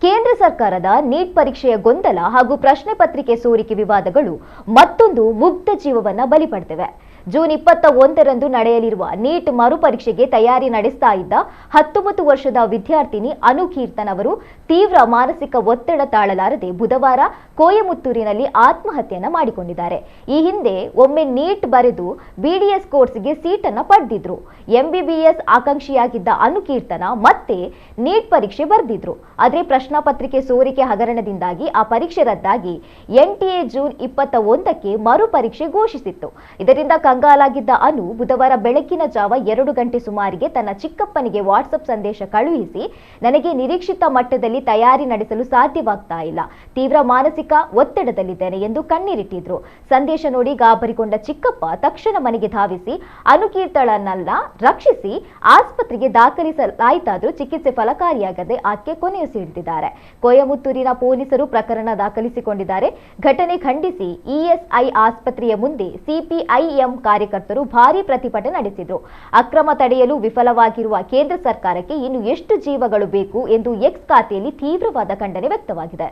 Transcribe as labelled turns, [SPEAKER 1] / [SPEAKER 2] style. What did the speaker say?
[SPEAKER 1] ಕೇಂದ್ರ ಸರ್ಕಾರದ ನೀಟ್ ಪರೀಕ್ಷೆಯ ಗೊಂದಲ ಹಾಗೂ ಪ್ರಶ್ನೆ ಪತ್ರಿಕೆ ಸೋರಿಕೆ ವಿವಾದಗಳು ಮತ್ತೊಂದು ಮುಗ್ಧ ಜೀವವನ್ನ ಬಲಿ ಪಡೆದಿವೆ. ಜೂನ್ 21ರಂದು ನಡೆಯಲಿರುವ ನೀಟ್ ಮರುಪರೀಕ್ಷೆಗೆ ತಯಾರಿ ನಡೆಸ್ತಾ ಇದ್ದ 19 ವರ್ಷದ ವಿದ್ಯಾರ್ಥಿನಿ ಅನು ಕೀರ್ತನ್ ಅವರು ತೀವ್ರ ಮಾನಸಿಕ ಒತ್ತಡ ತಾಳಲಾರದೆ ಬುಧವಾರ ಕೊಯಮತ್ತೂರಿನಲ್ಲಿ ಆತ್ಮಹತ್ಯೆಯನ್ನ ಮಾಡಿಕೊಂಡಿದ್ದಾರೆ. ಈ ಹಿಂದೆ ಒಮ್ಮೆ ನೀಟ್ ಬರೆದು ಬಿಡಿಎಸ್ ಕೋರ್ಸ್ಗೆ ಸೀಟನ್ನು ಪಡೆದಿದ್ರು. ಎಂಬಿಬಿಎಸ್ ಆಕಾಂಕ್ಷಿಯಾಗಿದ್ದ ಅನು ಕೀರ್ತನ ಮತ್ತೆ ನೀಟ್ ಪರೀಕ್ಷೆ ಬರೆದಿದ್ರು. ಆದರೆ ಪ್ರಶ್ನಾ ಪತ್ರಿಕೆ ಸೋರಿಕೆ ಹಗರಣದಿಂದಾಗಿ ಆ ಪರೀಕ್ಷೆ ರದ್ದಾಗಿ ಎನ್ಟಿಎ ಜೂನ್ 21ಕ್ಕೆ ಮರುಪರೀಕ್ಷೆ ಘೋಷಿಸಿತ್ತು. ಇದರಿಂದ ಕಂಗಾಲಾಗಿದ್ದ ಅನು ಬುಧವಾರ ಬೆಳಗಿನ ಜಾವ 2 ಗಂಟೆ ಸುಮಾರಿಗೆ ತನ್ನ ಚಿಕ್ಕಪ್ಪನಿಗೆ ವಾಟ್ಸಪ್ ಸಂದೇಶ ಕಳುಹಿಸಿ, ನನಗೆ ನಿರೀಕ್ಷಿತ ಮಟ್ಟದಲ್ಲಿ ತಯಾರಿ ನಡೆಸಲು ಸಾಧ್ಯವಾಗ್ತಾ ಇಲ್ಲ, ತೀವ್ರ ಮಾನಸಿಕ ಒತ್ತಡದಲ್ಲಿದ್ದೇನೆ ಎಂದು ಕಣ್ಣೀರಿಟ್ಟಿದ್ರು. ಸಂದೇಶ ನೋಡಿ ಗಾಬರಿಗೊಂಡ ಚಿಕ್ಕಪ್ಪ ತಕ್ಷಣ ಮನೆಗೆ ಧಾವಿಸಿ ಅನು ಕೀರ್ತಳನ್ನೆಲ್ಲ ರಕ್ಷಿಸಿ ಆಸ್ಪತ್ರೆಗೆ ದಾಖಲಿಸಲಾಯಿತಾದರೂ ಚಿಕಿತ್ಸೆ ಫಲಕಾರಿಯಾಗದೆ ಆಕೆ ಕೊನೆಯುಸಿರೆಳೆದಿದ್ದಾರೆ. ಕೊಯಮತ್ತೂರಿನ ಪೊಲೀಸರು ಪ್ರಕರಣ ದಾಖಲಿಸಿಕೊಂಡಿದ್ದಾರೆ. ಘಟನೆ ಖಂಡಿಸಿ ಇಎಸ್ಐ ಆಸ್ಪತ್ರೆಯ ಮುಂದೆ ಸಿಪಿಐಎಂ ಕಾರ್ಯಕರ್ತರು ಭಾರೀ ಪ್ರತಿಭಟನೆ ನಡೆಸಿದರು. ಅಕ್ರಮ ತಡೆಯಲು ವಿಫಲವಾಗಿರುವ ಕೇಂದ್ರ ಸರ್ಕಾರಕ್ಕೆ ಇನ್ನು ಎಷ್ಟು ಜೀವಗಳು ಬೇಕು ಎಂದು ಎಕ್ಸ್ ಖಾತೆಯಲ್ಲಿ ತೀವ್ರವಾದ ಖಂಡನೆ ವ್ಯಕ್ತವಾಗಿದೆ.